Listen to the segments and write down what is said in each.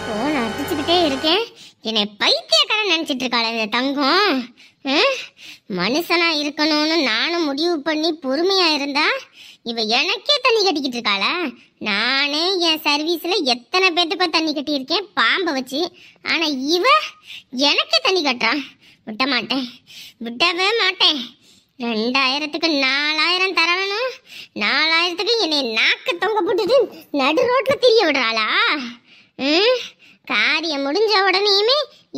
Phone அடிச்சுக்கிட்டே இருக்கேன். என்னை பைத்தியக்காரன் நினைச்சிட்டு இருக்காளே இந்த தங்கம். மனுஷனா இருக்கணும்னு நானும் முடிவு பண்ணி பொறுமையா இருந்தா இவ எனக்கே தண்ணி கட்டிக்கிட்டு இருக்காளா? நானே என் சர்வீஸ்ல எத்தனை பேத்துக்கோ தண்ணி கட்டியிருக்கேன் பாம்பை வச்சு. ஆனா இவ எனக்கே தண்ணி கட்டுறான். விட்ட மாட்டேன், விடவே மாட்டேன். 2000க்கு 4000 தரணும். 4000க்கு என்னை நாக்கு தொங்க போட்டுட்டு நடு ரோட்ல திரிய விடுறாளா? காரியம் முடிஞ்ச உடனேயுமே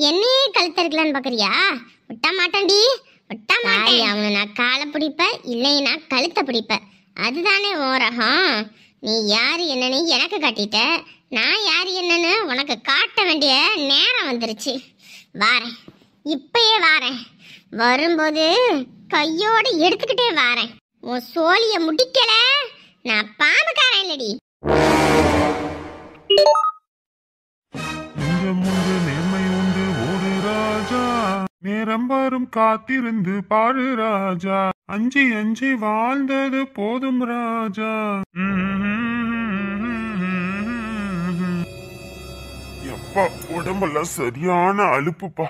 என்னையே கழுத்தறுக்கலான்னு பாக்குறியா? விட்ட மாட்டேன்டி, விட்ட மாட்டேன். அவனை நான் காலை பிடிப்பேன், இல்லைன்னா கழுத்தை பிடிப்பேன். அதுதானே ஓரகம். நீ யாரு என்னன்னு எனக்கு காட்டிட்ட, நான் யாரு என்னன்னு உனக்கு காட்ட வேண்டிய நேரம் வந்துருச்சு. வாரேன், இப்பயே வாரேன். வரும்போது கையோட எடுத்துக்கிட்டே வாரேன். உன் சோழிய முடிக்கல நான் பாம்புக்காரன் இல்லடி. நேர்மை உண்டு ஓடு ராஜா, நேரம் வரும் காத்திருந்து பாரு ராஜா, அஞ்சி அஞ்சி வாழ்ந்தது போதும் ராஜா. எப்பா உடம்பெல்லாம் சரியான அலுப்புப்பா.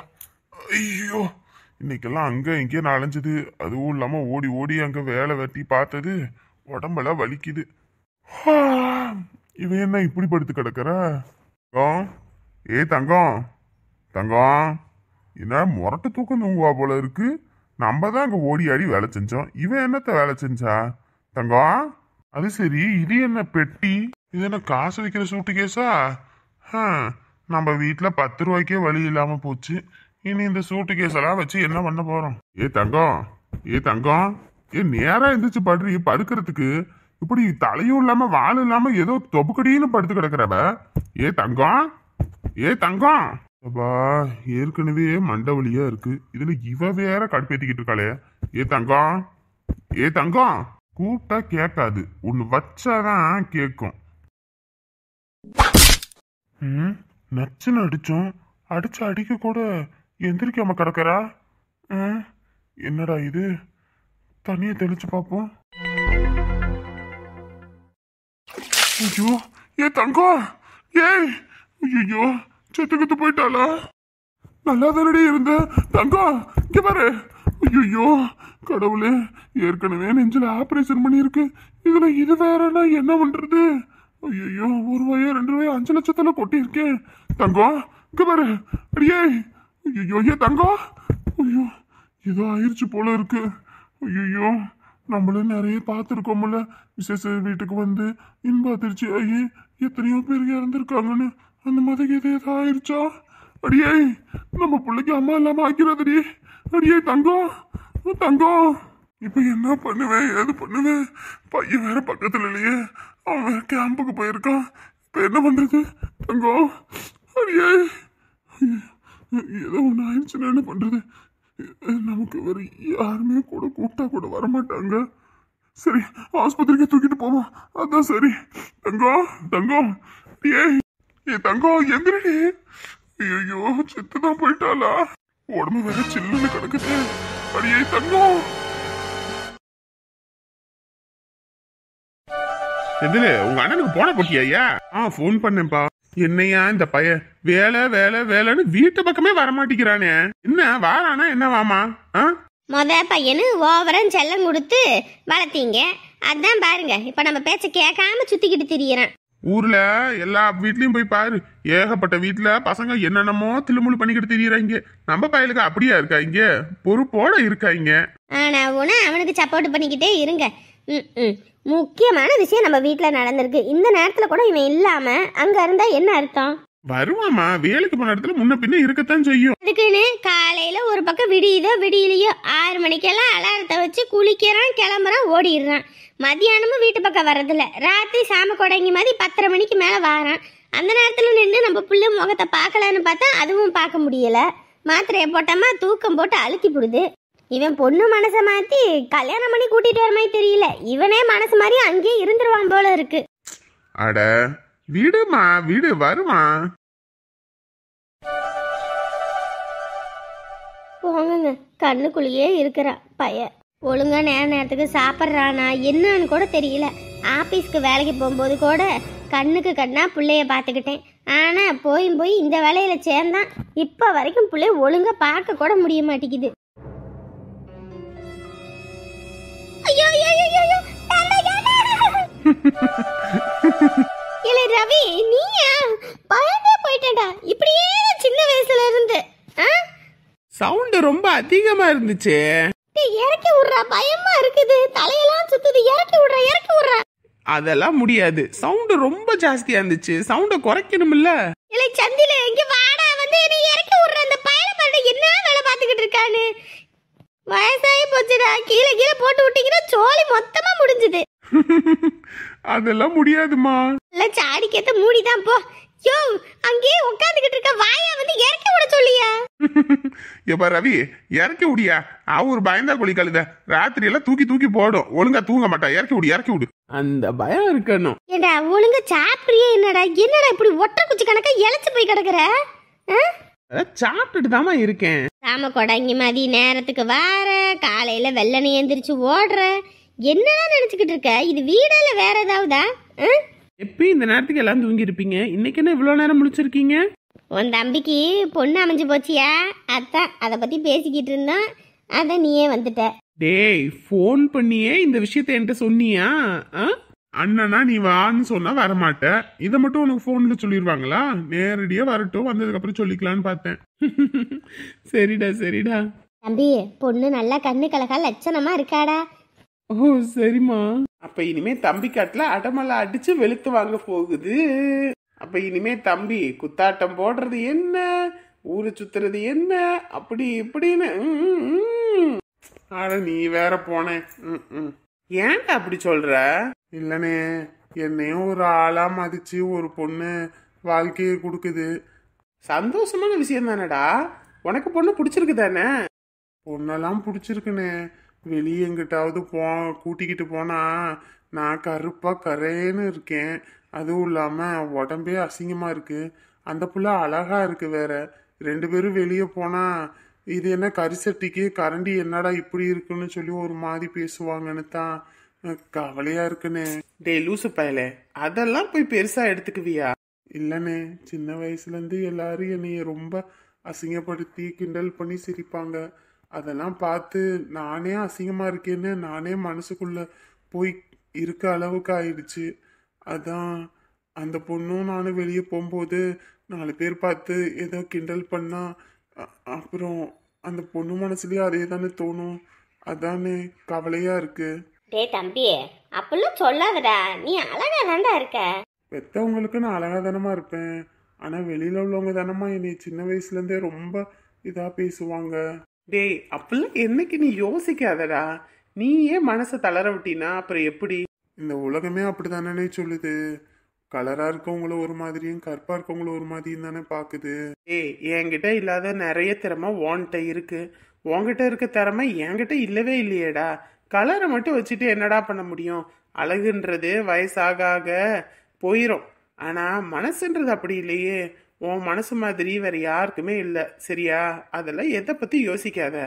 ஐயோ, இன்னைக்கெல்லாம் அங்க இங்கே அலைஞ்சது, அதுவும் இல்லாம ஓடி ஓடி அங்க வேலை வெட்டி பார்த்தது, உடம்பெல்லாம் வலிக்குது. இவன் என்ன இப்படி படுத்து கிடக்குற? ஏ தங்கம், தங்கம், என்ன முரட்டு தூக்கம் தூங்குவா போல இருக்கு. நம்ம தான் அங்க ஓடி ஆடி வேலை செஞ்சோம், இவன் என்னத்த வேலை செஞ்சா? தங்கம், அது சரி, இது என்ன பெட்டி? இது என்ன காசு வைக்கிற சூட்டு கேஸா? நம்ம வீட்டுல 10 ரூபாய்க்கே வழி இல்லாம போச்சு. இனி இந்த சூட்டு கேஸ் எல்லாம் வச்சு என்ன பண்ண போறோம்? ஏ தங்கம், ஏ தங்கம், ஏ நேரா எந்திரிச்சு படுறீ. படுக்கிறதுக்கு இப்படி தலையும் இல்லாம வாழும் இல்லாம ஏதோ தொப்புக்கடின்னு படுத்து கிடக்குறவ. ஏ தங்கம், ஏ தங்கம். அப்பா, ஏற்கனவே மண்டை வலியா இருக்கு, இதுல இவ வேற கடுப்பேத்திக்கிட்டு இருக்காளே. ஏ தங்கம், ஏ தங்கம், கூப்பிட்டா கேட்காது, ஒன்னு வச்சாதான் கேட்கும். நச்சுன்னு அடிச்சோம், அடிச்சு அடிக்க கூட எந்திரிக்காம கிடக்குறா. என்னடா இது? தண்ணியை தெளிச்சு பார்ப்போம். ஐயோ, ஏ தங்கம், ஏய், ஐயோ, செத்துக்கிட்டு போயிட்டாளா? நல்லா தானடி இருந்த தங்கம், இங்க பாரு. ஐயோ கடவுளே, ஏற்கனவே நெஞ்சில ஆபரேஷன் பண்ணிருக்கு, இதுல இது வேறனா என்ன பண்றது? ஐயோ, 1 ரூபாயோ 2 ரூபாயோ 5 லட்சத்துல கொட்டியிருக்கேன். தங்கம், இங்க பாரு. அடியே, ஐயோ, ஏ தங்கம், ஐயோ, ஏதோ ஆயிடுச்சு போல இருக்கு. ஐயோ, நம்மளும் நிறைய பார்த்துருக்கோம்ல, விசேஷ வீட்டுக்கு வந்து இன்ப அதிர்ச்சி ஆகி எத்தனையோ பேர் இறந்துருக்காங்கன்னு. அந்த மாதிரி எது ஏதோ ஆயிடுச்சா? அடியே, நம்ம பிள்ளைக்கு அம்மா இல்லாம ஆக்கிறதடி. அடியே தங்கம், தங்கம், இப்ப என்ன பண்ணுவேன், ஏது பண்ணுவேன்? பையன் வேற பக்கத்துல இல்லையே, அவன் வேற கேம்புக்கு போயிருக்கான். இப்ப என்ன பண்றது? தங்கம், அடியே, ஏதோ ஒண்ணு ஆயிடுச்சுன்னா என்ன பண்றது? நமக்கு வேற யாருமே கூட கூப்பிட்டா கூட வரமாட்டாங்க. சரி, ஆஸ்பத்திரிக்கு தூக்கிட்டு போவோம், அதான் சரி. தங்கம், தங்கம், ஏ தங்கம், எந்திரடி. ஐயோ, செத்துதான் போயிட்டாளா? உடம்பு வேற சில்லுன்னு கிடக்குது. அடியே தங்கம். எதுல உங்க அண்ணனுக்கு போன போட்டியா? போன் பண்ணேன்ப்பா. என்னையா இந்த பையன் வேலை வேலை வேலைன்னு வீட்டு பக்கமே வரமாட்டேங்கிறானே. என்ன வாரானா என்ன வாமா? மொத பையனு ஓவரன் செல்லம் கொடுத்து வளர்த்தீங்க, அதான் பாருங்க இப்ப நம்ம பேச்ச கேட்காம சுத்திக்கிட்டு திரியறான். ஊர்ல எல்லா வீட்லயும் போய் பாரு, ஏகப்பட்ட வீட்டுல பசங்க என்னென்னமோ தில்லுமுள்ளு பண்ணிக்கிட்டு திரியறாங்க. நம்ம பையலுக்கு அப்படியா இருக்காங்க? பொறுப்போட இருக்காங்க. ஆனா அவனுக்கு சப்போர்ட் பண்ணிக்கிட்டே இருங்க. முக்கியமான விஷயம் நம்ம வீட்டுல நடந்திருக்கு. இந்த நேரத்துல கூட இவன் இல்லாம அங்க இருந்தா என்ன அர்த்தம்? வருவாமா, வேலைக்கு போன இடத்துல முன்ன பின்ன இருக்கத்தான் செய்யும். அதுக்குன்னு காலையில ஒரு பக்கம் விடியுதோ விடியலையோ 6 மணிக்கெல்லாம் அலாரத்தை வச்சு குளிக்கிறான், கிளம்புறான், ஓடிடுறான். மத்தியானமும் வீட்டு பக்கம் வர்றதில்ல. ராத்திரி சாம கொடங்கி மாதிரி 10:30 மணிக்கு மேல வாரான். அந்த நேரத்துல நின்று நம்ம புள்ள முகத்தை பார்க்கலான்னு பார்த்தா அதுவும் பார்க்க முடியல. மாத்திரையை போட்டோமா தூக்கம் போட்டு அழுத்தி போடுது. இவன் பொண்ணு மனசை மாத்தி கல்யாணம் பண்ணி கூட்டிட்டு வர மாதிரி தெரியல, இவனே மனசு மாதிரி அங்கேயே இருந்துருவான் போல இருக்கு. அட விடுமா, விடு, வருமா. போங்க, கண்ணுக்குள்ளேயே இருக்கிறான் பையன். ஒழுங்கா நேரத்துக்கு சாப்பிட்றானா என்னன்னு கூட தெரியல. ஆபீஸ்க்கு வேலைக்கு போகும்போது கூட கண்ணுக்கு கண்ணா பிள்ளைய பார்த்துக்கிட்டேன். ஆனா போய் இந்த வேலையில சேர்ந்தான் இப்ப வரைக்கும் பிள்ளைய ஒழுங்கா பார்க்க கூட முடிய மாட்டேங்குது. ஐயோ இல்லை ரவி, நீயா? பயந்தே போயிட்டேன்டா. இப்படியே சின்ன வயசுல இருந்து சவுண்ட் ரொம்ப அதிகமா இருந்துச்சு. இறக்கி விடுறா, பயமா இருக்குது, தலையெல்லாம் சுத்துது. இறக்கி விடுறா. அதெல்லாம் முடியாது, சவுண்ட் ரொம்ப ஜாஸ்தியா இருந்துச்சு. சவுண்ட குறைக்கணும்ல. இல்லை சந்தில, இங்க வாடா, வந்து என்னை இறக்கி விடுற. அந்த பயல பாரு என்ன வேலை பார்த்துக்கிட்டு இருக்கான்னு. வயசாகி போச்சுடா. கீழே போட்டு விட்டீங்கன்னா சோழி மொத்தமா முடிஞ்சுது. அதெல்லாம் முடியாதுமா. இல்ல சாடிக்கேத்த மூடிதான் போ. யோ, அங்கேயே உட்காந்துக்கிட்டு இருக்க, வாயா வந்து இறக்கி விட சொல்லியா? எப்ப ரவி இறக்கி விடியா? ஒரு பயந்தா கொலி கழுத ராத்திரி எல்லாம் தூக்கி போடும். ஒழுங்கா தூங்க மாட்டா. இறக்கி விடு. அந்த பயம் இருக்கணும். ஏண்டா ஒழுங்கா சாப்பிடுறியே? என்னடா இப்படி ஒற்றை குச்சி கணக்கா இழைச்சு போய் கிடக்குற? சாப்பிட்டுட்டு தாமா இருக்கேன். ராம கொடங்கி மதி நேரத்துக்கு வார, காலையில வெள்ளனை எந்திரிச்சு ஓடுற. என்னதான் நினைச்சுக்கிட்டு இருக்க? இது வீடால வேற ஏதாவதா? எப்பயும் இந்த நேரத்துக்கு எல்லாம் தூங்கி இருப்பீங்க, இன்னைக்கு என்ன இவ்வளவு நேரம் முழிச்சிருக்கீங்க? உன் தம்பிக்கு பொண்ணு அமைஞ்சு போச்சியா? அதான் அதை பத்தி பேசிக்கிட்டு இருந்தோம். அத நீயே வந்துட்ட. டேய், போன் பண்ணியே இந்த விஷயத்த என்கிட்ட சொன்னியா? அண்ணனா நீ வான்னு சொன்னா வரமாட்ட. இதை மட்டும் உனக்கு போன்ல சொல்லிடுவாங்களா? நேரடியா வரட்டும், வந்ததுக்கு அப்புறம் சொல்லிக்கலான்னு பார்த்தேன். சரிடா. தம்பி, பொண்ணு நல்லா கண்ணு கலகா லட்சணமா இருக்காடா. ஓ சரிம்மா. அப்ப இனிமே தம்பி காட்டுல அடமலை அடிச்சு வெளுத்து வாங்க போகுது. அப்ப இனிமே தம்பி குத்தாட்டம் போடுறது என்ன, ஊரு சுத்துறது என்ன, அப்படி இப்படின்னு. ஆனா நீ வேற போனேன். ஏன்டா அப்படி சொல்ற? இல்லனே, என்னையும் ஒரு ஆளா மதிச்சு ஒரு பொண்ணு வாழ்க்கையை கொடுக்குது. சந்தோஷமான விஷயம் தானடா. உனக்கு பொண்ணு பிடிச்சிருக்கு தானே? பொண்ணெல்லாம் பிடிச்சிருக்குனே. வெளியே எங்கிட்டாவது கூட்டிக்கிட்டு போனா நான் கருப்பா கரேன்னு இருக்கேன். அதுவும் இல்லாம உடம்பே அசிங்கமா இருக்கு. அந்த புள்ள அழகா இருக்கு வேற. 2 பேரும் வெளியே போனா இது என்ன கரிசட்டிக்கு கரண்டி என்னடா இப்படி இருக்குன்னு சொல்லி ஒரு மாதிரி பேசுவாங்கன்னு தான் கவலையா இருக்குனே. டே லூசு பயலே, அதெல்லாம் போய் பெருசா எடுத்துக்குவியா? இல்லனே, சின்ன வயசுல இருந்து எல்லாரும் என்னைய ரொம்ப அசிங்கப்படுத்தி கிண்டல் பண்ணி சிரிப்பாங்க. அதெல்லாம் பார்த்து நானே அசிங்கமா இருக்கேன்னு நானே மனசுக்குள்ள போய் இருக்க அளவுக்கு ஆயிடுச்சு. அதான் அந்த பொண்ணும் நானும் வெளியே போகும்போது 4 பேர் பார்த்து ஏதோ கிண்டல் பண்ணா அப்புறம் அந்த பொண்ணு மனசுலயே அதே தானே தோணும். அதானே கவலையா இருக்கு. டே தம்பி, அப்படிலாம் சொல்லாதடா. நீ அழகா தாண்டா இருக்க. பெத்தவங்களுக்கு நான் அழகா தானமா இருப்பேன். ஆனா வெளியில உள்ளவங்க தானமா என்னை சின்ன வயசுல இருந்தே ரொம்ப இதா பேசுவாங்க. டேய், அப்பெல்லாம் என்னைக்கு நீ யோசிக்காதடா. நீ ஏன் மனசை தளர விட்டினா அப்புறம் எப்படி? இந்த உலகமே அப்படித்தானே சொல்லுது. கலரா இருக்கவங்கள ஒரு மாதிரியும் கருப்பா இருக்கவங்கள ஒரு மாதிரியும் தானே பாக்குது. ஏய், என்கிட்ட இல்லாத நிறைய திறமை உன்கிட்ட இருக்கு. உன்கிட்ட இருக்க திறமை என்கிட்ட இல்லவே இல்லையேடா. கலரை மட்டும் வச்சுட்டு என்னடா பண்ண முடியும்? அழகுன்றது வயசாக ஆக போயிடும். ஆனா மனசுன்றது அப்படி இல்லையே. உன் மனசு மாதிரி வேற யாருக்குமே இல்லை, சரியா? அதெல்லாம் எதை பத்தி யோசிக்காத.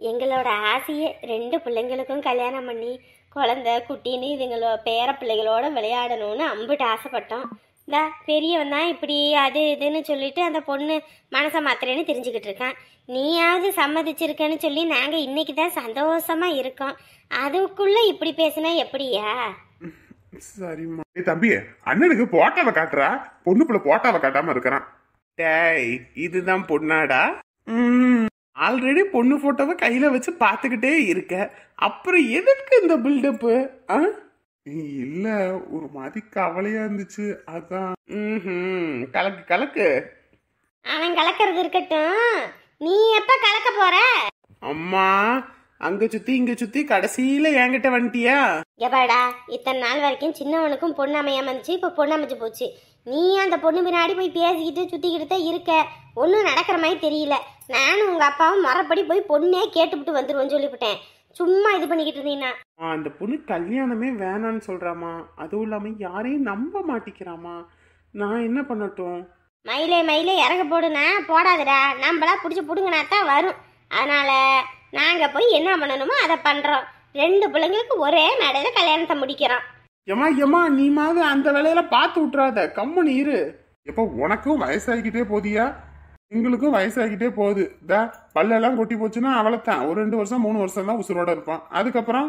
எங்களோட ஆசையே 2 பிள்ளைங்களுக்கும் கல்யாணம் பண்ணி குழந்தை குட்டின்னு இதுங்களோ பேர பிள்ளைகளோட விளையாடணும்னு அம்பிட்டு ஆசைப்பட்டோம். இந்த பெரியவன் தான் இப்படி அது இதுன்னு சொல்லிட்டு அந்த பொண்ணு மனசை மாத்திரேன்னு தெரிஞ்சுக்கிட்டு இருக்கான். நீயாவது சம்மதிச்சிருக்கன்னு சொல்லி நாங்கள் இன்னைக்கு தான் சந்தோஷமா இருக்கோம். அதுக்குள்ள இப்படி பேசுனா எப்படியா? சரிம்மா. தம்பி, அண்ணனுக்கு போட்டாவை காட்டுறா. பொண்ணு பிள்ளை போட்டாவை காட்டாம இருக்கிறான். டேய், இதுதான் பொண்ணாடா? ஆல்ரெடி பொண்ணு போட்டோவை கையில வச்சு பாத்துக்கிட்டே இருக்க, அப்புறம் எதுக்கு இந்த பில்டப்பு? இல்ல, ஒரு மாதிரி கவலையா இருந்துச்சு, அதான். கலக்கு கலக்கு. அவன் கலக்கிறது இருக்கட்டும், நீ எப்ப கலக்க போற? அம்மா, அங்க சுத்தி இங்க சுத்தி கடைசியில என்கிட்ட வந்துட்டியா? எப்பாடா, இத்தனை நாள் வரைக்கும் சின்னவனுக்கும் பொண்ணு அமையாம இருந்துச்சு, இப்ப பொண்ணு அமைச்சு போச்சு. நீ அந்த பொண்ணு பின்னாடி போய் பேசிக்கிட்டு சுத்திக்கிட்டு தான் இருக்க. ஒன்றும் நடக்கிற மாதிரி தெரியல. நானும் உங்க அப்பாவும் மரப்படி போய் பொண்ணே கேட்டுவிட்டு வந்துருவோன்னு சொல்லிவிட்டேன். சும்மா இது பண்ணிக்கிட்டு இருந்தீங்கன்னா. அந்த பொண்ணு கல்யாணமே வேணான்னு சொல்றாமா. அதுவும் இல்லாம யாரையும் நம்ப மாட்டிக்கிறாமா. நான் என்ன பண்ணட்டும்? மயிலே இறங்க போடுனா போடாதடா. நம்மளா பிடிச்சி பிடுங்கினா தான் வரும். அதனால நாங்க போய் என்ன பண்ணணுமோ அதை பண்றோம். 2 பிள்ளைங்களுக்கு ஒரே மேடையில கல்யாணத்தை முடிக்கிறோம். ஏமா ஏமா நீ மாதிரி அந்த வேலையெல்லாம் பார்த்து விட்டுறாத, கம்முன்னு இரு. எப்போ உனக்கும் வயசாகிக்கிட்டே போதியா, எங்களுக்கும் வயசாகிக்கிட்டே போகுது. பல்லெல்லாம் கொட்டி போச்சுன்னா அவ்வளோத்தான், ஒரு 2 வருஷம் 3 வருஷம் தான் உசுரோட இருப்பான். அதுக்கப்புறம்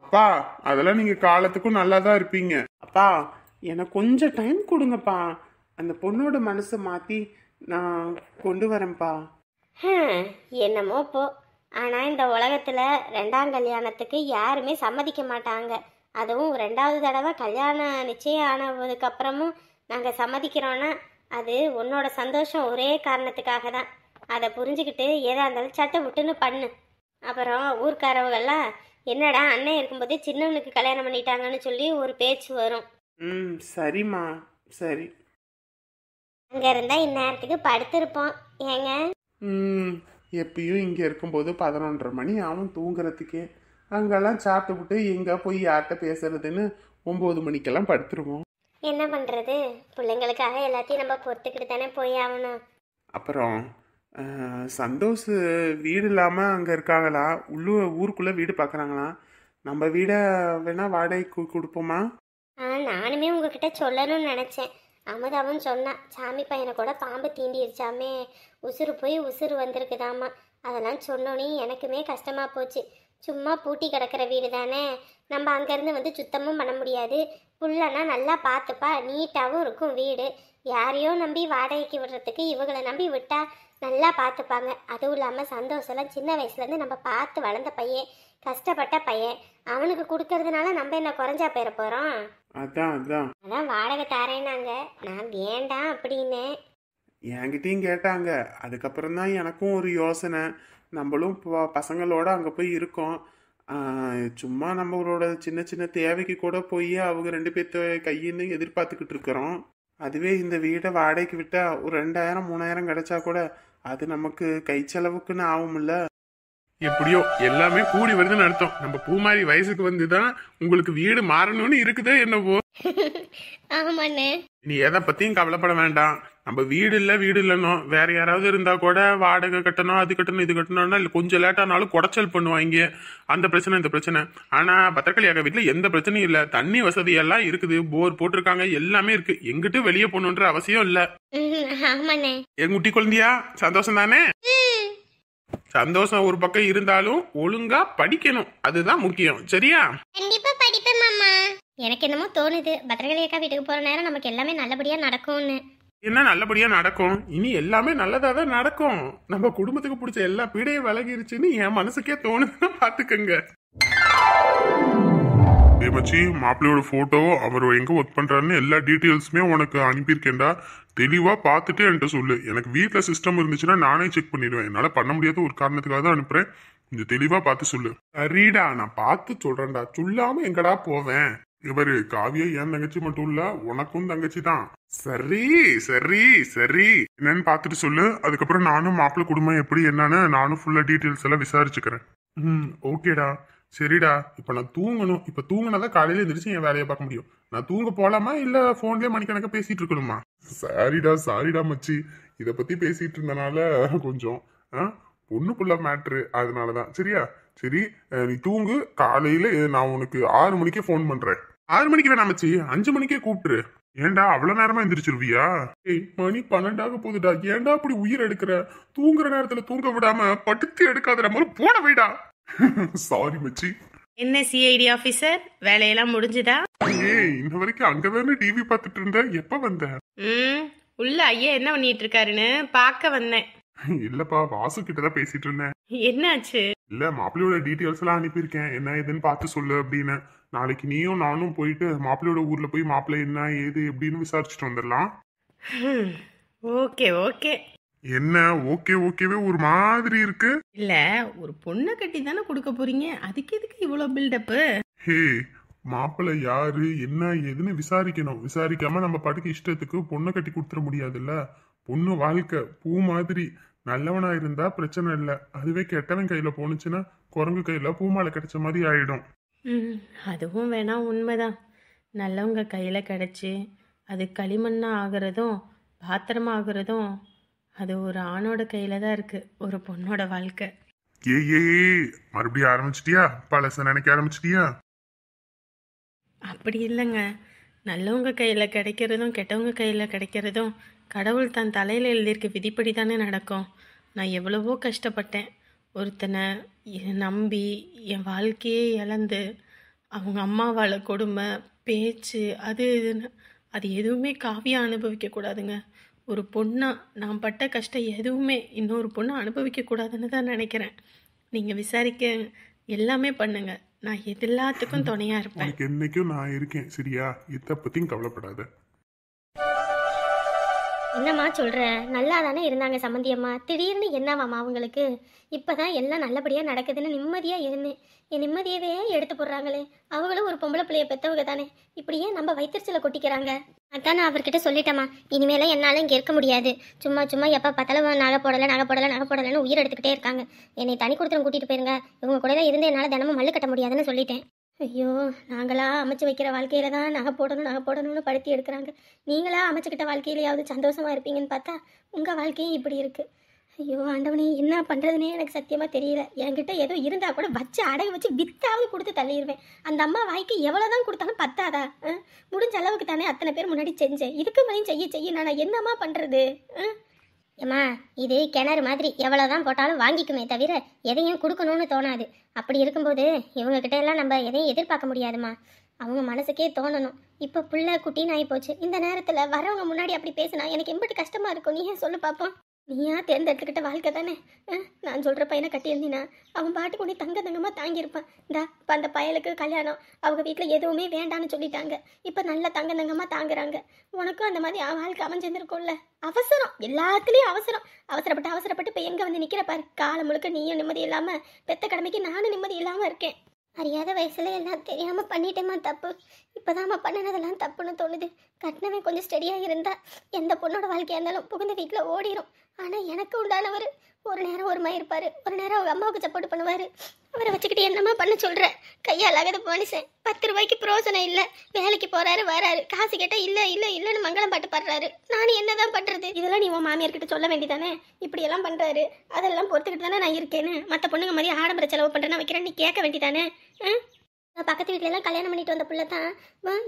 அப்பா அதெல்லாம் நீங்க காலத்துக்கும் நல்லா தான் இருப்பீங்க. அப்பா எனக்கு கொஞ்சம் டைம் கொடுங்கப்பா, அந்த பொண்ணோட மனசை மாத்தி நான் கொண்டு வரேன்ப்பா. என்னமோ போ. ஆனால் இந்த உலகத்தில் 2ஆம் கல்யாணத்துக்கு யாருமே சம்மதிக்க மாட்டாங்க. அதுவும் 2வது தடவை கல்யாணம் நிச்சயம் ஆனதுக்கப்புறமும் நாங்கள் சம்மதிக்கிறோன்னா அது உன்னோட சந்தோஷம் ஒரே காரணத்துக்காக தான். அதை புரிஞ்சுக்கிட்டு ஏதா இருந்தாலும் சட்டை விட்டுன்னு பண்ணு. அப்புறம் ஊர்க்காரவங்கெல்லாம் என்னடா அண்ணன் இருக்கும்போதே சின்னவனுக்கு கல்யாணம் பண்ணிட்டாங்கன்னு சொல்லி ஒரு பேச்சு வரும். சரிம்மா சரி. அங்கே இருந்தால் இந்நேரத்துக்கு படுத்திருப்போம். ஏங்க எப்பயும் இங்கே இருக்கும்போது 11:30 மணி ஆகும் தூங்குறதுக்கே. அங்கெல்லாம் சாப்பிட்டுவிட்டு எங்கே போய் யார்கிட்ட பேசுறதுன்னு 9 மணிக்கெல்லாம் படுத்துருவோம். என்ன பண்ணுறது, பிள்ளைங்களுக்காக எல்லாத்தையும் நம்ம பொறுத்துக்கிட்டு தானே போய் ஆகணும். அப்புறம் சந்தோஷ் வீடு இல்லாமல் அங்கே இருக்காங்களா, ஊருக்குள்ளே வீடு பார்க்குறாங்களா? நம்ம வீடை வேணா வாடகைக்கு கொடுப்போமா? நானுமே உங்ககிட்ட சொல்லணும்னு நினச்சேன். அமுதாவும் சொன்னான், சாமி பையனை கூட பாம்பு தீண்டிருச்சாமே, உசுறு போய் உசுறு வந்திருக்குதாமா. அதெல்லாம் சொன்னோன்னே எனக்குமே கஷ்டமாக போச்சு. சும்மா பூட்டி கிடக்கிற வீடு தானே, நம்ம அங்கேருந்து வந்து சுத்தமும் பண்ண முடியாது. புள்ளனா நல்லா பார்த்துப்பா, நீட்டாகவும் இருக்கும் வீடு. யாரையோ நம்பி வாடகைக்கு விடுறதுக்கு இவங்களை நம்பி விட்டா நல்லா பார்த்துப்பாங்க. அதுவும் இல்லாமல் சந்தோஷம்லாம் சின்ன வயசுலேருந்து நம்ம பார்த்து வளர்ந்த பையன், கஷ்டப்பட்ட பையன். அவனுக்கு கொடுக்கறதுனால நம்ம என்ன குறைஞ்சா போயிட போகிறோம்? அதான் வாடகை தரேன்னாங்க, நான் வேண்டாம் அப்படின்னு. என்கிட்டயும் கேட்டாங்க. அதுக்கப்புறம் தான் எனக்கும் ஒரு யோசனை, நம்மளும் பசங்களோட அங்கே போய் இருக்கோம். சும்மா நம்மளோட சின்ன சின்ன தேவைக்கு கூட போய் அவங்க 2 பேர்த்த கையின்னு எதிர்பார்த்துக்கிட்டு இருக்கிறோம். அதுவே இந்த வீடை வாடகைக்கு விட்டா ஒரு 2000 3000 கிடைச்சா கூட அது நமக்கு கை செலவுக்குன்னு ஆகும்ல. எப்படியோ எல்லாமே கூடி வருதுன்னு அர்த்தம். நம்ம பூமாரி வயசுக்கு வந்துதான் உங்களுக்கு வீடு மாறணும்னு இருக்குதோ என்னவோ. ஆமாண்ணே, நீ எதை பத்தியும் கவலைப்பட வேண்டாம். நம்ம வீடு இல்லைன்னோ வேற யாராவது இருந்தா கூட வாடகை கட்டணும், அது கட்டணும், இது கட்டணும்னா இல்லை கொஞ்சம் லேட்டானாலும் குடைச்சல் பண்ணுவாங்க. அந்த பிரச்சனை இந்த பிரச்சனை. ஆனா பத்திரக்காளியாக வீட்டுல எந்த பிரச்சனையும் இல்லை. தண்ணி வசதி எல்லாம் இருக்குது, போர் போட்டிருக்காங்க, எல்லாமே இருக்கு. எங்கிட்டு வெளியே போகணுன்ற அவசியம் இல்ல. எங்க குட்டி குழந்தையா சந்தோஷம் தானே? சந்தோஷம் ஒரு பக்கம் இருந்தாலும் ஒழுங்கா படிக்கணும், அதுதான் முக்கியம். சரியா? கண்டிப்பா படிப்பேன் மாமா. எனக்கு என்னமோ தோணுது, பத்திரகாளி அக்கா வீட்டுக்கு போற நேரம் நமக்கு எல்லாமே நல்லபடியா நடக்கும்னு. என்ன நல்லபடியா நடக்கும்? இனி எல்லாமே நல்லதா தான் நடக்கும். நம்ம குடும்பத்துக்கு பிடிச்ச எல்லா பீடையும் விலகிருச்சுன்னு என் மனசுக்கே தோணுதுன்னா பாத்துக்கங்க. மச்சி, மாப்பிள்ளையோட போட்டோ, அவர் எங்க ஒர்க் பண்றாருன்னு எல்லா டீட்டெயில்ஸுமே உனக்கு அனுப்பியிருக்கேன்டா. தெளிவா பார்த்துட்டு என்கிட்ட சொல்லு. எனக்கு வீட்டுல சிஸ்டம் இருந்துச்சுன்னா நானே செக் பண்ணிடுவேன். என்னால பண்ண முடியாத ஒரு காரணத்துக்காக தான் அனுப்புறேன். கொஞ்சம் தெளிவா பார்த்து சொல்லு. சரிடா, நான் பார்த்து சொல்றேன்டா. சொல்லாம எங்கடா போவேன்? இவரு காவியா என் தங்கச்சி மட்டும் இல்ல, உனக்கும் தங்கச்சி தான். சரி சரி சரி, என்னன்னு பார்த்துட்டு சொல்லு. அதுக்கப்புறம் நானும் மாப்பிள்ளை குடும்பம் எப்படி என்னன்னு நானும் ஃபுல்லா டீட்டெயில்ஸ் எல்லாம் விசாரிச்சுக்கிறேன். ஓகேடா. சரிடா, இப்ப நான் தூங்கணும். இப்ப தூங்கினாதான் காலையில எந்திரிச்சு என் வேலையை பார்க்க முடியும். நான் தூங்க போலாமா இல்ல போன்லயே மணிக்கணக்க பேசிட்டு இருக்கணுமா? சாரிடா மச்சி, இத பத்தி பேசிட்டு இருந்தனால கொஞ்சம் பொண்ணு புள்ள மேட்ரு, அதனாலதான். சரியா? சரி, நீ தூங்கு. காலையில நான் உனக்கு 6 மணிக்கே போன் பண்றேன். 6 மணிக்கு வேணாம் மச்சி, 5 மணிக்கே கூப்பிட்டுரு. ஏண்டா அவ்வளவு நேரமா எந்திரிச்சிருவியா? மணி 12 போகுதுடா. ஏண்டா அப்படி உயிர் எடுக்கிற? தூங்குற நேரத்துல தூங்க விடாம படுத்து எடுக்காத நம்ம போட வைடா. சாரி மச்சி. என்ன சிஐடி ஆபீசர், வேலையெல்லாம் முடிஞ்சுதா? இன்ன வரைக்கும் அங்கதானே டிவி பார்த்துட்டு இருந்த, எப்ப வந்த? உள்ள ஐயா என்ன பண்ணிட்டு இருக்காருன்னு பார்க்க வந்தேன். இல்லப்பா, வாசு கிட்டதான் பேசிட்டு இருந்தேன். என்னாச்சு? இல்ல, மாப்பிள்ளையோட டீட்டெயில்ஸ் எல்லாம் அனுப்பியிருக்கேன், என்ன ஏதுன்னு பார்த்து சொல்லு அப்படின்னு. நாளைக்கு நீயும் நானும் போயிட்டு மாப்பிள்ளையோட ஊர்ல போய் மாப்பிள்ளை என்ன ஏது எப்படின்னு விசாரிச்சுட்டு வந்துடலாம். Okay okay. என்ன ஓகேவே ஒரு மாதிரி இருக்கு? இல்ல, ஒரு பொண்ணை கட்டி தானே கொடுக்க போறீங்க, அதுக்கு எதுக்கு இவ்வளவு பில்டப்பு? ஹே, மாப்பிள்ளை யாரு என்ன ஏதுன்னு விசாரிக்கணும். விசாரிக்காம நம்ம பாட்டுக்கு இஷ்டத்துக்கு பொண்ணை கட்டி கொடுத்துட முடியாதுல்ல. பொண்ணு வாழ்க்கை பூ மாதிரி. நல்லவனா இருந்தா பிரச்சனை இல்லை. அதுவே கெட்டவன் கையில போனுச்சுன்னா குரங்கு கையில பூமாலை கிடைச்ச மாதிரி ஆயிடும். அதுவும் வேணா உண்மைதான். நல்லவங்க கையில கிடைச்சி அது களிமண்ணா ஆகுறதும் பாத்திரமா ஆகுறதும் அது ஒரு ஆணோட கையில தான் இருக்கு, ஒரு பொண்ணோட வாழ்க்கை. மறுபடியும் ஆரம்பிச்சிட்டியா? பழச நினைக்க ஆரம்பிச்சிட்டியா? அப்படி இல்லைங்க. நல்லவங்க கையில் கிடைக்கிறதும் கெட்டவங்க கையில் கிடைக்கிறதும் கடவுள் தன் தலையில் எழுதியிருக்க விதிப்படி தானே நடக்கும். நான் எவ்வளவோ கஷ்டப்பட்டேன். ஒருத்தனை நம்பி என் வாழ்க்கையே இழந்து அவங்க அம்மாவால் கொடுமை பேச்சு அது இதுன்னு அது எதுவுமே காவியா அனுபவிக்கக்கூடாதுங்க. ஒரு பொண்ணா நான் பட்ட கஷ்டம் எதுவுமே இன்னொரு பொண்ணு அனுபவிக்கக்கூடாதுன்னு தான் நினைக்கிறேன். நீங்கள் விசாரிக்க எல்லாமே பண்ணுங்க. நான் எல்லாத்துக்கும் துணையாக இருப்பேன். உனக்கு என்னைக்கும் நான் இருக்கேன், சரியா? இதை பற்றியும் கவலைப்படாத. என்னம்மா சொல்கிற? நல்லா தானே இருந்தாங்க சம்மந்தியம்மா, திடீர்னு என்னவாம்மா அவங்களுக்கு? இப்போ தான் எல்லாம் நல்லபடியாக நடக்குதுன்னு நிம்மதியாக இருந்தேன். என் நிம்மதியவே எடுத்து போடுறாங்களே. அவங்களும் ஒரு பொம்பளை பிள்ளைய பெற்றவங்க தானே, இப்படியே நம்ம வயிற்றுச்சலை கொட்டிக்கிறாங்க. அதான் நான் அவர்கிட்ட சொல்லிட்டேம்மா, இனிமேல என்னால் இங்கே இருக்க முடியாது. சும்மா சும்மா எப்போ பார்த்தாலும் நகை போடலைன்னு உயிர் எடுத்துக்கிட்டே இருக்காங்க. என்னை தனி கொடுத்துரும் கூட்டிகிட்டு போயிருங்க. இவங்க கூட தான் இருந்து என்னால் தினமும் மல்லு கட்ட முடியாதுன்னு சொல்லிட்டேன். ஐயோ, நாங்களா அமைச்சு வைக்கிற வாழ்க்கையில தான் நகை போடணும்னு படுத்தி எடுக்கிறாங்க. நீங்களா அமைச்சுக்கிட்ட வாழ்க்கையிலையாவது சந்தோஷமா இருப்பீங்கன்னு பார்த்தா உங்கள் வாழ்க்கையும் இப்படி இருக்கு. ஐயோ ஆண்டவனே, என்ன பண்ணுறதுனே எனக்கு சத்தியமாக தெரியல. என்கிட்ட ஏதோ இருந்தால் கூட வச்சு அடகு வச்சு வித்தாவது கொடுத்து தள்ளிடுவேன். அந்த அம்மா வாய்க்கு எவ்வளோதான் கொடுத்தாலும் பத்தாதா? முடிஞ்ச அளவுக்கு தானே அத்தனை பேர் முன்னாடி செஞ்சேன். இதுக்கு மேலேயும் செய்ய நான் என்னம்மா பண்ணுறது? ஏம்மா, இது கிணறு மாதிரி எவ்வளோதான் போட்டாலும் வாங்கிக்குமே தவிர எதையும் கொடுக்கணும்னு தோணாது. அப்படி இருக்கும்போது இவங்ககிட்ட எல்லாம் நம்ம எதையும் எதிர்பார்க்க முடியாதுமா. அவங்க மனசுக்கே தோணணும். இப்போ புள்ள குட்டின்னு ஆகி போச்சு. இந்த நேரத்தில் வரவங்க முன்னாடி அப்படி பேசினா எனக்கு எம்பிட்டு கஷ்டமாக இருக்கும். நீ ஏன் சொல்லு பார்ப்போம்? நீயா தேர்ந்தெடுத்துக்கிட்ட வாழ்க்கை தானே. நான் சொல்கிற பையனை கட்டியிருந்தீனா அவன் பாட்டுக்கு உடனே தங்கமாக தாங்கியிருப்பான். இந்தா இப்போ அந்த பயலுக்கு கல்யாணம், அவங்க வீட்டில் எதுவுமே வேண்டான்னு சொல்லிட்டாங்க. இப்போ நல்லா தங்கமாக தாங்குறாங்க. உனக்கும் அந்த மாதிரி வாழ்க்கை அமைஞ்சிருந்துருக்கும்ல. அவசரம், எல்லாத்துலேயும் அவசரம். அவசரப்பட்டு இப்போ எங்கே வந்து நிற்கிற பாரு. காலம் முழுக்க நீயும் நிம்மதி இல்லாமல், பெத்த கடமைக்கு நானும் நிம்மதி இல்லாமல் இருக்கேன். அறியாத வயசுல எல்லாம் தெரியாமல் பண்ணிட்டேம்மா தப்பு. இப்போதாம்மா பண்ணினதெல்லாம் தப்புன்னு தோணுது. கட்டினவன் கொஞ்சம் ஸ்டடியாக இருந்தா எந்த பொண்ணோட வாழ்க்கையாக இருந்தாலும் புகுந்த வீட்டில் ஓடிடும். ஆனால் எனக்கு உண்டானவர் ஒரு நேரம் ஒரு மாதிரி இருப்பார், ஒரு நேரம் அவங்க அம்மாவுக்கு சப்போர்ட் பண்ணுவார். அவரை வச்சுக்கிட்டு என்னம்மா பண்ண சொல்கிற? கையால் அகத மனுஷன். 10 ரூபாய்க்கு பிரோசனம் இல்லை. வேலைக்கு போகிறாரு வராரு, காசு கேட்டால் இல்லைன்னு மங்களம் பாட்டு பாடுறாரு. நான் என்ன தான் பண்ணுறது? இதெல்லாம் நீ உன் மாமியார்கிட்ட சொல்ல வேண்டியதானே? இப்படியெல்லாம் பண்ணுறாரு, அதெல்லாம் பொறுத்துக்கிட்டு தானே நான் இருக்கேன்னு. மற்ற பொண்ணுங்க மாதிரி ஆடம்பர செலவு பண்ணுறேன்னு வைக்கிறேன், நீ கேட்க வேண்டியதானே? நான் பக்கத்து வீட்டிலலாம் கல்யாணம் பண்ணிட்டு வந்த பிள்ளை தான்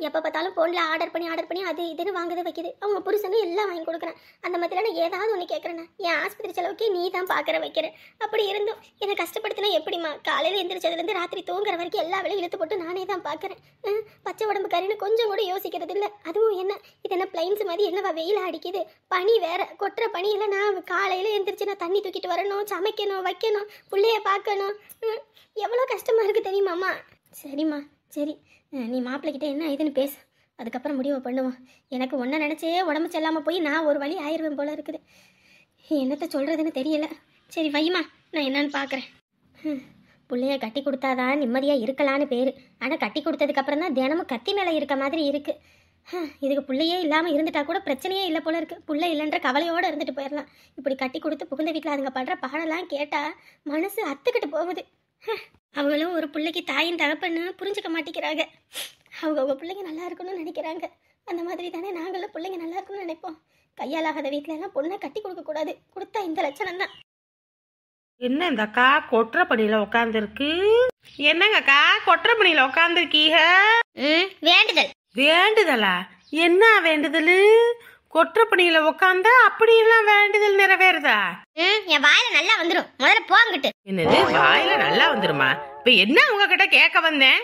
எப்போ பார்த்தாலும் ஃபோனில் ஆர்டர் பண்ணி அது இதுன்னு வாங்குது வைக்கிது. அவங்க புருஷங்க எல்லாம் வாங்கி கொடுக்குறேன். அந்த மாதிரிலாம் நான் ஏதாவது ஒன்று கேட்குறேன்னா என் ஆஸ்பத்திரி செலவுக்கு நீ தான் பார்க்குற வைக்கிற. அப்படி இருந்தும் என்னை கஷ்டப்படுத்தினா எப்படிம்மா? காலையில் எந்திரிச்சதுலேருந்து ராத்திரி தூங்குற வரைக்கும் எல்லா வேலையும் இழுத்து போட்டு நானே தான் பார்க்குறேன். பச்சை உடம்பு கறின்னு கொஞ்சம் கூட யோசிக்கிறது இல்லை. அதுவும் என்ன இது என்ன பிளைன்ஸ் மாதிரி என்னவா வெயில் அடிக்குது, பனி வேற கொட்டுற பனியில் நான் காலையில் எந்திரிச்சு நான் தண்ணி தூக்கிட்டு வரணும், சமைக்கணும், வைக்கணும், பிள்ளைய பார்க்கணும். எவ்வளோ கஷ்டமாக இருக்குது தெரியுமாம்மா? சரிம்மா, சரி, நீ மாப்பிள்ளைகிட்ட என்ன இதுன்னு பேசு, அதுக்கப்புறம் முடிவு பண்ணுவோம். எனக்கு ஒன்றை நினச்சே உடம்பு செல்லாமல் போய் நான் ஒரு வழி ஆயிடுவேன் போல இருக்குது. என்னத்தை சொல்கிறதுன்னு தெரியல. சரி வைமா, நான் என்னன்னு பார்க்குறேன். பிள்ளைய கட்டி கொடுத்தாதான் நிம்மதியாக இருக்கலான்னு பேர். ஆனால் கட்டி கொடுத்ததுக்கப்புறம் தான் தினமும் கத்தி மேலே இருக்க மாதிரி இருக்குது. இதுக்கு பிள்ளையே இல்லாமல் இருந்துட்டா கூட பிரச்சனையே இல்லை போல இருக்குது. பிள்ளை இல்லைன்ற கவலையோடு இருந்துட்டு போயிடலாம். இப்படி கட்டி கொடுத்து புகுந்த வீட்டில் அதுங்க படுற பாடெல்லாம் கேட்டால் மனசு அத்துக்கிட்டு போகுது. அவங்களும் ஒரு பிள்ளைக்கு தாயின் தகப்பன்னு புரிஞ்சுக்க மாட்டேங்கிறாங்க. அவங்க பிள்ளைங்க நல்லா இருக்கணும்னு நினைக்கிறாங்க. அந்த மாதிரி தானே நாங்களும் பிள்ளைங்க நல்லா இருக்கணும்னு நினைப்போம். கையால் ஆகாத வீட்டில எல்லாம் பொண்ணை கட்டி கொடுக்கக்கூடாது. கொடுத்தா இந்த லட்சணம் தான். என்ன இந்த அக்கா கொற்ற பணியில் உட்காந்துருக்கு? என்னங்க அக்கா கொற்ற பணியில் உட்காந்துருக்கீங்க? வேண்டுதலா? என்ன வேண்டுதல்? கொற்ற பணியில உட்காந்தா அப்படியெல்லாம் வேண்டுதல் நிறைவேறுதா? என் வாயில நல்லா வந்துடும். முதல்ல போங்கிட்டு. என்னது வாயில நல்லா வந்துருமா? இப்ப என்ன உங்ககிட்ட கேட்க வந்தேன்?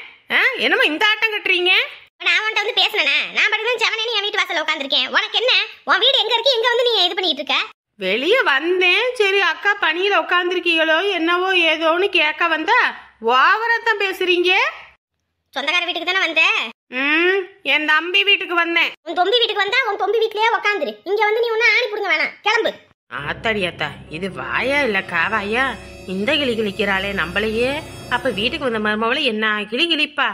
என்னமா இந்த ஆட்டம் கட்டுறீங்க? நான் உன்கிட்ட வந்து பேசினேன். நான் படுத்து செவனே என் வீட்டு வாசல்ல உட்காந்துருக்கேன். உனக்கு என்ன? உன் வீடு எங்க இருக்கு? எங்க வந்து நீ இது பண்ணிட்டு இருக்க? வெளியே வந்தேன். சரி அக்கா பணியில உட்காந்துருக்கீங்களோ என்னவோ ஏதோன்னு கேட்க வந்தா ஓவரத்தான் பேசுறீங்க. சொந்தக்கார வீட்டுக்கு தானே வந்தேன். என் தம்பி வீட்டுக்கு வந்தேன். உன் தொம்பி வீட்டுக்கு வந்தா உன் தொம்பி வீட்லயே உட்காந்துரு. இங்க வந்து நீ ஒன்னும் ஆணி புடுங்க வேணாம், கிளம்பு. ஆத்தாடி அத்தா, இது வாயா இல்ல காவாயா? இந்த கிளி கிளிக்கிறாளே நம்மளையே. அப்ப வீட்டுக்கு வந்த மருமவளை என்ன கிளி கிளிப்பா?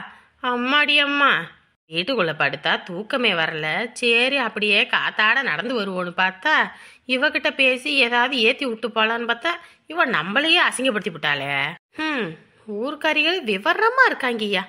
அம்மாடி அம்மா. வீட்டுக்குள்ள படுத்தா தூக்கமே வரல. சரி அப்படியே காத்தாட நடந்து வருவோன்னு பார்த்தா இவகிட்ட பேசி ஏதாவது ஏத்தி விட்டு போலான்னு பார்த்தா இவ நம்மளையே அசிங்கப்படுத்தி விட்டாளே. ஊர்க்காரிகள் விவரமா இருக்காங்கய்யா.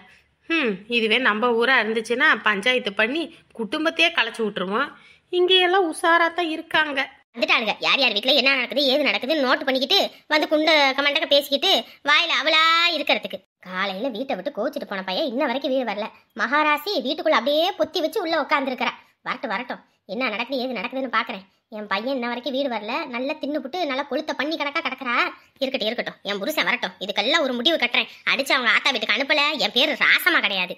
இதுவே நம்ம ஊரா இருந்துச்சுன்னா பஞ்சாயத்து பண்ணி குடும்பத்தையே களைச்சி விட்டுருவோம். இங்கேயெல்லாம் உஷாராத்தான் இருக்காங்க. வந்துட்டாளுங்க. யார் யார் வீட்டில் என்ன நடக்குது ஏது நடக்குதுன்னு நோட்டு பண்ணிக்கிட்டு வந்து குண்ட கமெண்டக்க பேசிக்கிட்டு வாயில அவளா இருக்கிறதுக்கு. காலையில வீட்டை விட்டு கோச்சிட்டு போன பையன் இன்ன வரைக்கும் வீடு வரல. மகாராசி வீட்டுக்குள்ள அப்படியே பொத்தி வச்சு உள்ள உட்காந்துருக்கிறா. வரட்டும் வரட்டும், என்ன நடக்குது ஏது நடக்குதுன்னு பாக்குறேன். என் பையன் இன்ன வரைக்கும் வீடு வரல, நல்லா தின்னுபுட்டு நல்லா கொளுத்த பண்ணி கணக்கா கிடக்குறா. இருக்கட்டும் இருக்கட்டும், என் புருஷன் வரட்டும், இதுக்கெல்லாம் ஒரு முடிவு கட்டுறேன். அடிச்சு அவங்க ஆத்தா வீட்டுக்கு அனுப்பல, என் பேரு ராசமா கிடையாது.